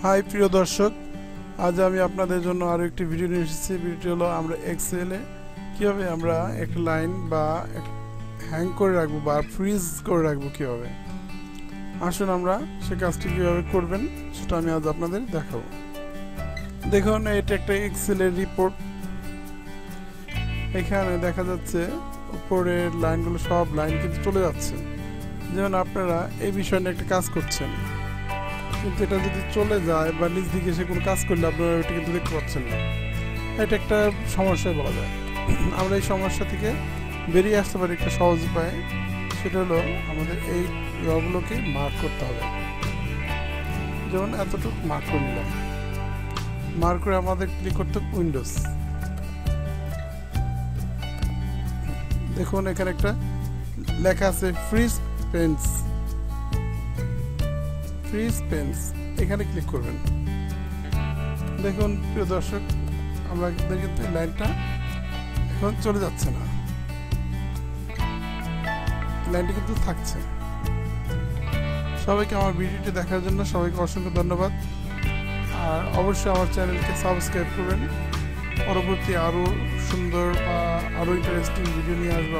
High প্রিয় দর্শক, আজ আমি আপনাদের জন্য আরও একটি ভিডিও নিয়ে এসেছি। ভিডিওটি হলো আমরা এক্সেলে কীভাবে আমরা একটা লাইন বা হ্যাং করে রাখবো বা ফ্রিজ করে রাখবো কীভাবে। আসুন আমরা সে কাজটি কীভাবে করবেন সেটা আমি আজ আপনাদের দেখাবো। দেখুন, এটা একটা এক্সেলের রিপোর্ট। এখানে দেখা যাচ্ছে উপরের লাইনগুলো, সব লাইন কিন্তু চলে যাচ্ছে। যেমন আপনারা এই বিষয় নিয়ে একটা কাজ করছেন, কিন্তু এটা যদি চলে যায় বা নিজ দিকে সে কোনো কাজ করলে আপনারা ওইটা কিন্তু দেখতে পাচ্ছেন না। এটা একটা সমস্যায় বলা যায়। আমরা এই সমস্যা থেকে বেরিয়ে আসতে পারি একটা সহজ উপায়, সেটা হলো আমাদের এই রগুলোকে মার্ক করতে হবে। যেমন এতটুকু মার্ক করে নিলাম, মার্ক করে আমাদের ক্লিক করতে হবে উইন্ডোজ। দেখুন এখানে একটা লেখা আছে ফ্রিজ পেন্স, এখানে ক্লিক করবেন। দেখুন প্রিয় দর্শক, আমরা কিন্তু লাইনটা এখন চলে যাচ্ছে না, লাইনটা কিন্তু থাকছে। সবাইকে আমার ভিডিওটি দেখার জন্য সবাইকে অসংখ্য ধন্যবাদ। আর অবশ্যই আমার চ্যানেলকে সাবস্ক্রাইব করবেন। পরবর্তী আরও সুন্দর বা আরও ইন্টারেস্টিং ভিডিও নিয়ে আসবো।